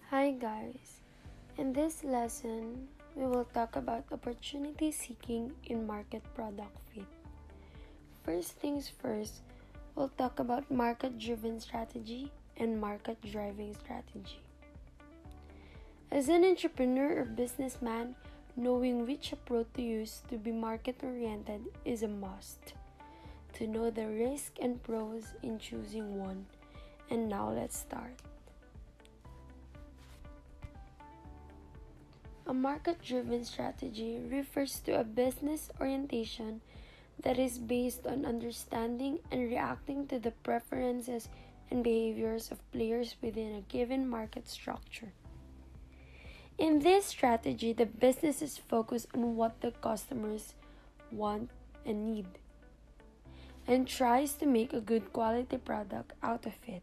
Hi guys, in this lesson, we will talk about opportunity seeking in market product fit. First things first, we'll talk about market driven strategy and market driving strategy. As an entrepreneur or businessman, knowing which approach to use to be market oriented is a must. To know the risk and pros in choosing one. And now let's start. A market-driven strategy refers to a business orientation that is based on understanding and reacting to the preferences and behaviors of players within a given market structure. In this strategy, the business is focused on what the customers want and need, and tries to make a good quality product out of it.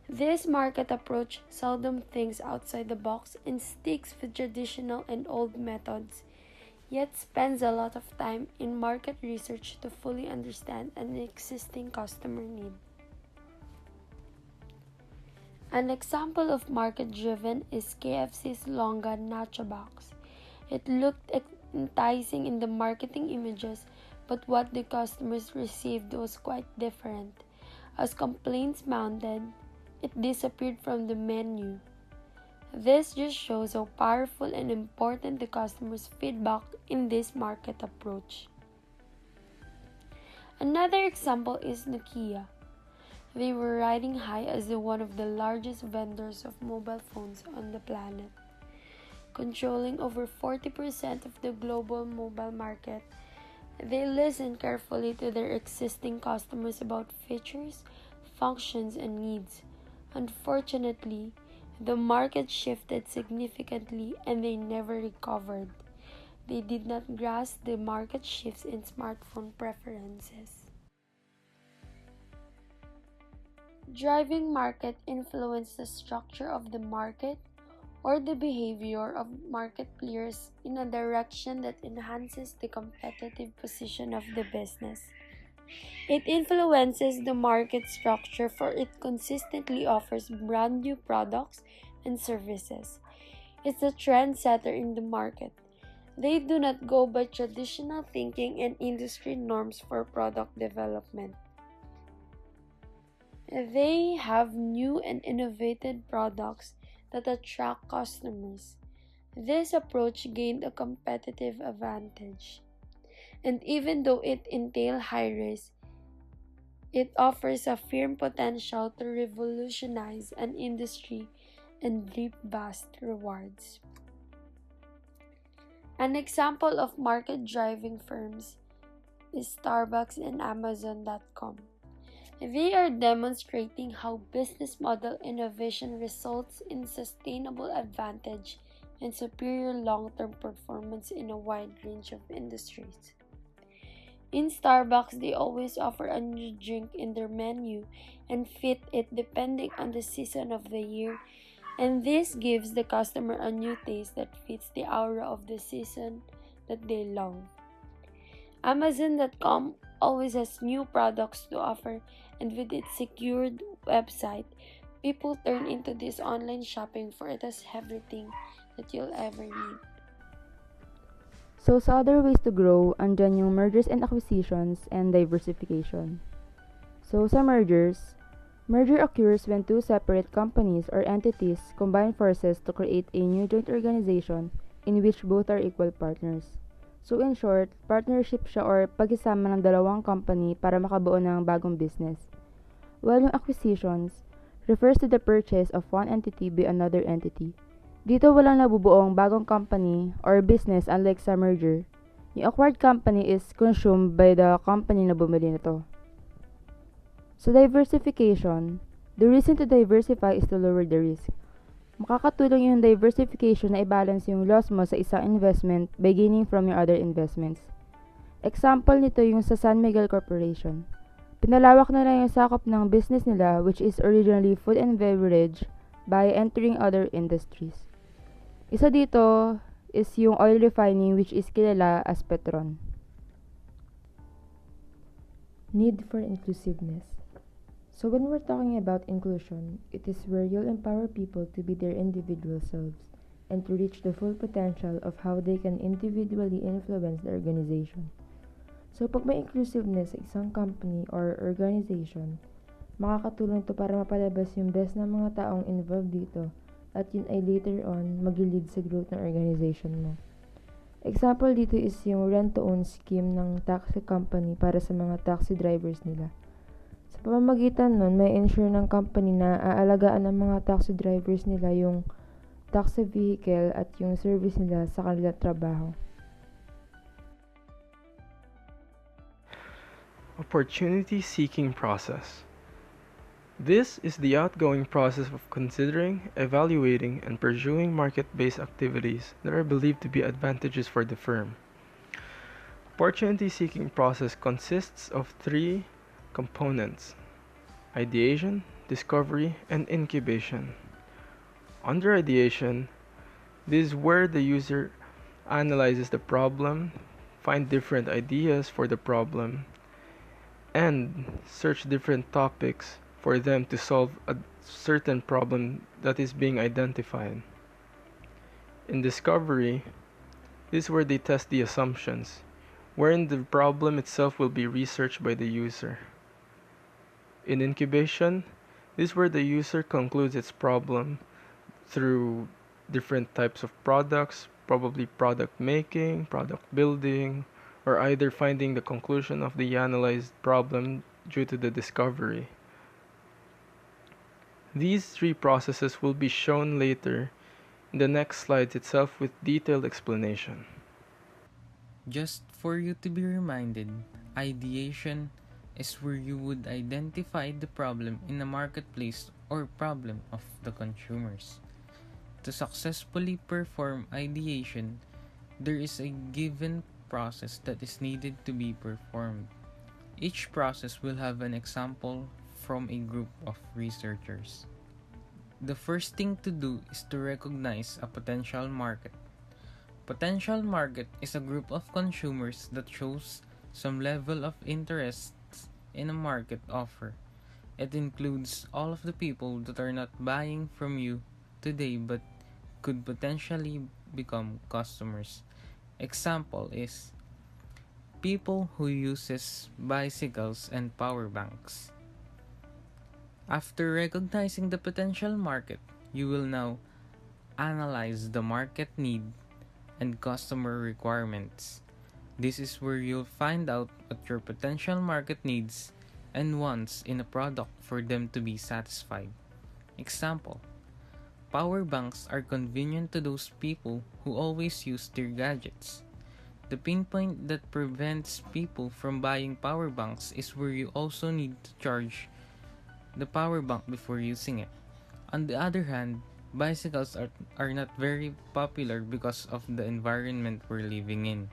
This market approach seldom thinks outside the box and sticks with traditional and old methods, yet spends a lot of time in market research to fully understand an existing customer need. An example of market-driven is KFC's Longa Nacho Box. It looked enticing in the marketing images, but what the customers received was quite different. As complaints mounted, it disappeared from the menu. This just shows how powerful and important the customer's feedback in this market approach. Another example is Nokia. They were riding high as one of the largest vendors of mobile phones on the planet, controlling over 40% of the global mobile market. They listened carefully to their existing customers about features, functions, and needs. Unfortunately, the market shifted significantly and they never recovered. They did not grasp the market shifts in smartphone preferences. Driving market influence the structure of the market or the behavior of market players in a direction that enhances the competitive position of the business. It influences the market structure for it consistently offers brand new products and services. It's a trendsetter in the market. They do not go by traditional thinking and industry norms for product development. They have new and innovative products that attract customers. This approach gained a competitive advantage. And even though it entails high risk, it offers a firm potential to revolutionize an industry and reap vast rewards. An example of market-driving firms is Starbucks and Amazon.com. They are demonstrating how business model innovation results in sustainable advantage and superior long-term performance in a wide range of industries. In Starbucks, they always offer a new drink in their menu and fit it depending on the season of the year, and this gives the customer a new taste that fits the aura of the season that they love. Amazon.com always has new products to offer, and with its secured website, people turn into this online shopping for it has everything that you'll ever need. So sa other ways to grow, andyan yung mergers and acquisitions and diversification. So sa mergers, merger occurs when two separate companies or entities combine forces to create a new joint organization in which both are equal partners. So in short, partnership siya or pagsasama ng dalawang company para makabuo ng bagong business. While yung acquisitions refers to the purchase of one entity by another entity. Dito walang nabubuong bagong company or business unlike sa merger. Yung acquired company is consumed by the company na bumili nito. So diversification, the reason to diversify is to lower the risk. Makakatulong yung diversification na i-balance yung loss mo sa isang investment by gaining from your other investments. Example nito yung sa San Miguel Corporation. Pinalawak na lang yung sakop ng business nila which is originally food and beverage by entering other industries. Isa dito is yung oil refining which is kilala as Petron. Need for inclusiveness. So when we're talking about inclusion, it is where you'll empower people to be their individual selves and to reach the full potential of how they can individually influence the organization. So pag may inclusiveness sa isang company or organization, makakatulong to para mapalabas yung best ng mga taong involved dito at yun ay later on mag-lead sa growth ng organization mo. Example dito is yung rent-to-own scheme ng taxi company para sa mga taxi drivers nila. Sa pamamagitan nun, may ensure ng company na aalagaan ng mga taxi drivers nila yung taxi vehicle at yung service nila sa kanilang trabaho. Opportunity seeking process. This is the outgoing process of considering, evaluating, and pursuing market-based activities that are believed to be advantageous for the firm. Opportunity seeking process consists of three components: ideation, discovery, and incubation. Under ideation, this is where the user analyzes the problem, find different ideas for the problem, and search different topics for them to solve a certain problem that is being identified. In discovery, this is where they test the assumptions, wherein the problem itself will be researched by the user. In incubation, this is where the user concludes its problem through different types of products, probably product making, product building, or either finding the conclusion of the analyzed problem due to the discovery. These three processes will be shown later in the next slides itself with detailed explanation. Just for you to be reminded, ideation is where you would identify the problem in the marketplace or problem of the consumers. To successfully perform ideation, there is a given process that is needed to be performed. Each process will have an example from a group of researchers. The first thing to do is to recognize a potential market. Potential market is a group of consumers that shows some level of interest in a market offer. It includes all of the people that are not buying from you today but could potentially become customers. Example is people who uses bicycles and power banks. After recognizing the potential market, you will now analyze the market need and customer requirements. This is where you'll find out what your potential market needs and wants in a product for them to be satisfied. Example, power banks are convenient to those people who always use their gadgets. The pinpoint that prevents people from buying power banks is where you also need to charge the power bank before using it. On the other hand, bicycles are not very popular because of the environment we're living in.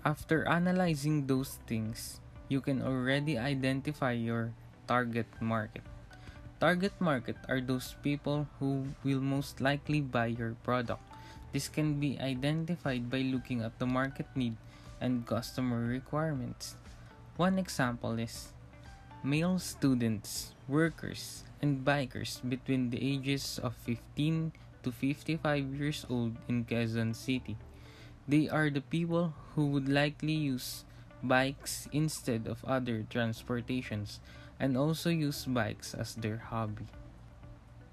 After analyzing those things, you can already identify your target market. Target market are those people who will most likely buy your product. This can be identified by looking at the market need and customer requirements. One example is male students, workers, and bikers between the ages of 15 to 55 years old in Quezon City. They are the people who would likely use bikes instead of other transportations and also use bikes as their hobby.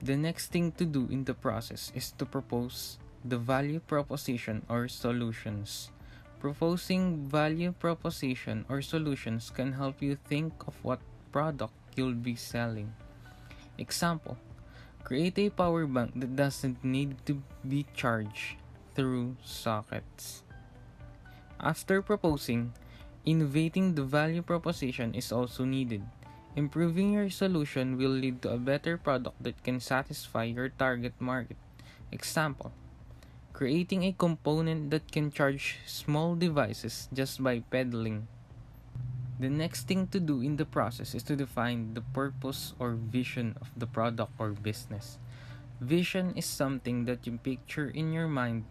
The next thing to do in the process is to propose the value proposition or solutions. Proposing value proposition or solutions can help you think of what product you'll be selling. Example, create a power bank that doesn't need to be charged through sockets. After proposing, innovating the value proposition is also needed. Improving your solution will lead to a better product that can satisfy your target market. Example, creating a component that can charge small devices just by pedaling. The next thing to do in the process is to define the purpose or vision of the product or business. Vision is something that you picture in your mind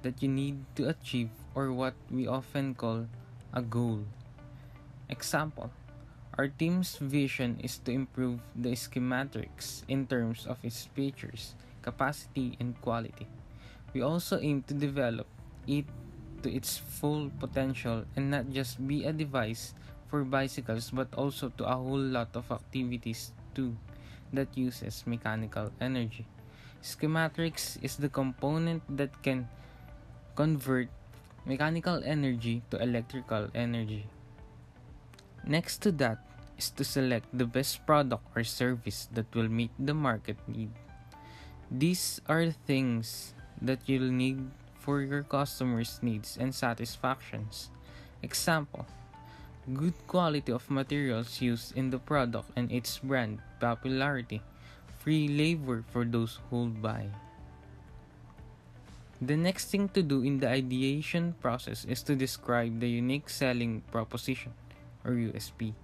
that you need to achieve or what we often call a goal. Example, Our team's vision is to improve the schematics in terms of its features, capacity, and quality. We also aim to develop it to its full potential and not just be a device for bicycles but also to a whole lot of activities too that uses mechanical energy. Schematics is the component that can convert mechanical energy to electrical energy. Next to that is to select the best product or service that will meet the market need. These are things that you'll need for your customers' needs and satisfactions. Example: good quality of materials used in the product and its brand popularity, free labor for those who buy. The next thing to do in the ideation process is to describe the unique selling proposition or USP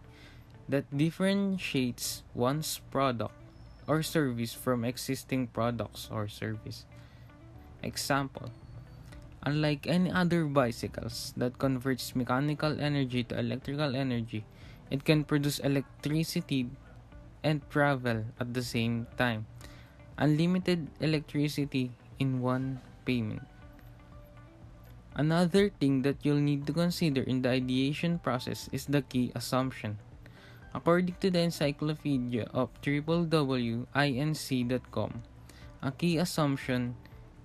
that differentiates one's product or service from existing products or service. Example: unlike any other bicycles that converts mechanical energy to electrical energy, it can produce electricity and travel at the same time. Unlimited electricity in one payment. Another thing that you'll need to consider in the ideation process is the key assumption. According to the encyclopedia of www.inc.com, a key assumption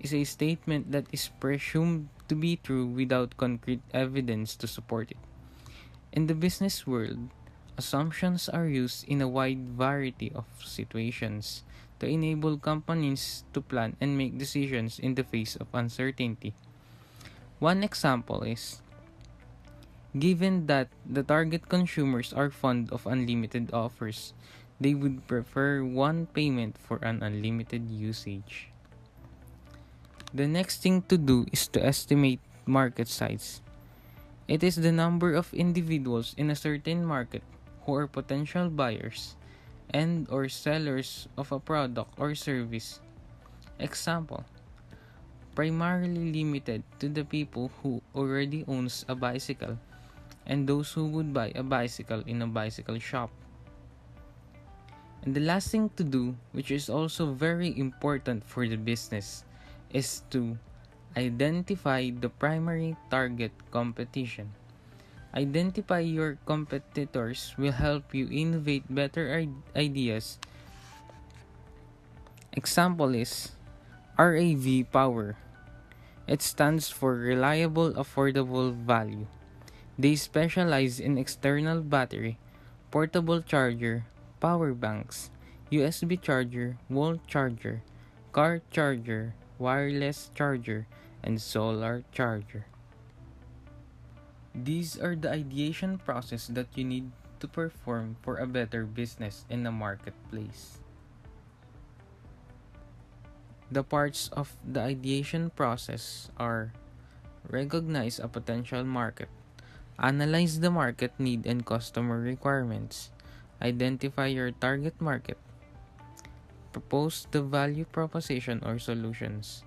is a statement that is presumed to be true without concrete evidence to support it. In the business world, assumptions are used in a wide variety of situations to enable companies to plan and make decisions in the face of uncertainty. One example is, given that the target consumers are fond of unlimited offers, they would prefer one payment for an unlimited usage. The next thing to do is to estimate market size. It is the number of individuals in a certain market who are potential buyers and or sellers of a product or service. Example: primarily limited to the people who already owns a bicycle and those who would buy a bicycle in a bicycle shop. And the last thing to do, which is also very important for the business, is to identify the primary target competition. Identify your competitors will help you innovate better ideas. Example is RAV Power. It stands for Reliable Affordable Value. They specialize in external battery, portable charger, power banks, USB charger, wall charger, car charger, wireless charger, and solar charger. These are the ideation process that you need to perform for a better business in the marketplace. The parts of the ideation process are: recognize a potential market, analyze the market need and customer requirements, identify your target market, propose the value proposition or solutions,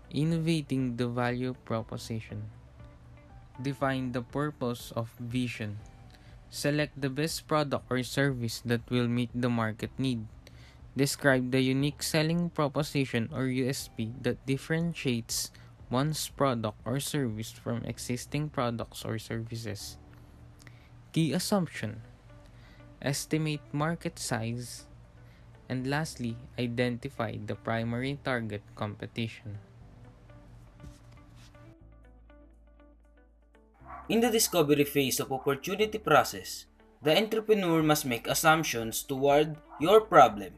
innovating the value proposition, define the purpose of vision, select the best product or service that will meet the market need, describe the unique selling proposition or USP that differentiates one's product or service from existing products or services. Key assumption, estimate market size, and lastly, identify the primary target competition. In the discovery phase of opportunity process, the entrepreneur must make assumptions toward your problem.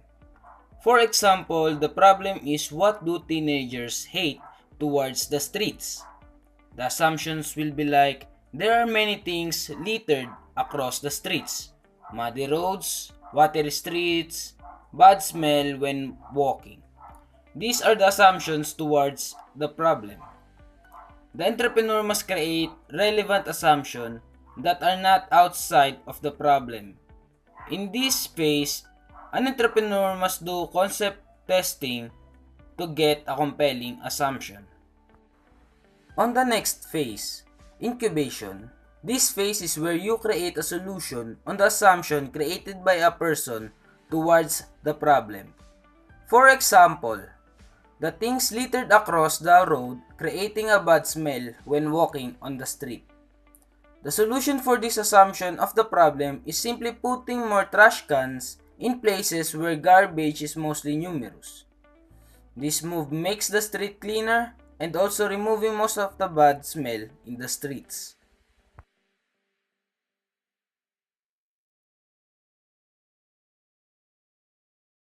For example, the problem is, what do teenagers hate towards the streets? The assumptions will be like, there are many things littered across the streets: muddy roads, watery streets, bad smell when walking. These are the assumptions towards the problem. The entrepreneur must create relevant assumptions that are not outside of the problem. In this phase, an entrepreneur must do concept testing to get a compelling assumption. On the next phase, incubation, This phase is where you create a solution on the assumption created by a person towards the problem. For example, the things littered across the road creating a bad smell when walking on the street. The solution for this assumption of the problem is simply putting more trash cans in places where garbage is mostly numerous. This move makes the street cleaner and also removing most of the bad smell in the streets.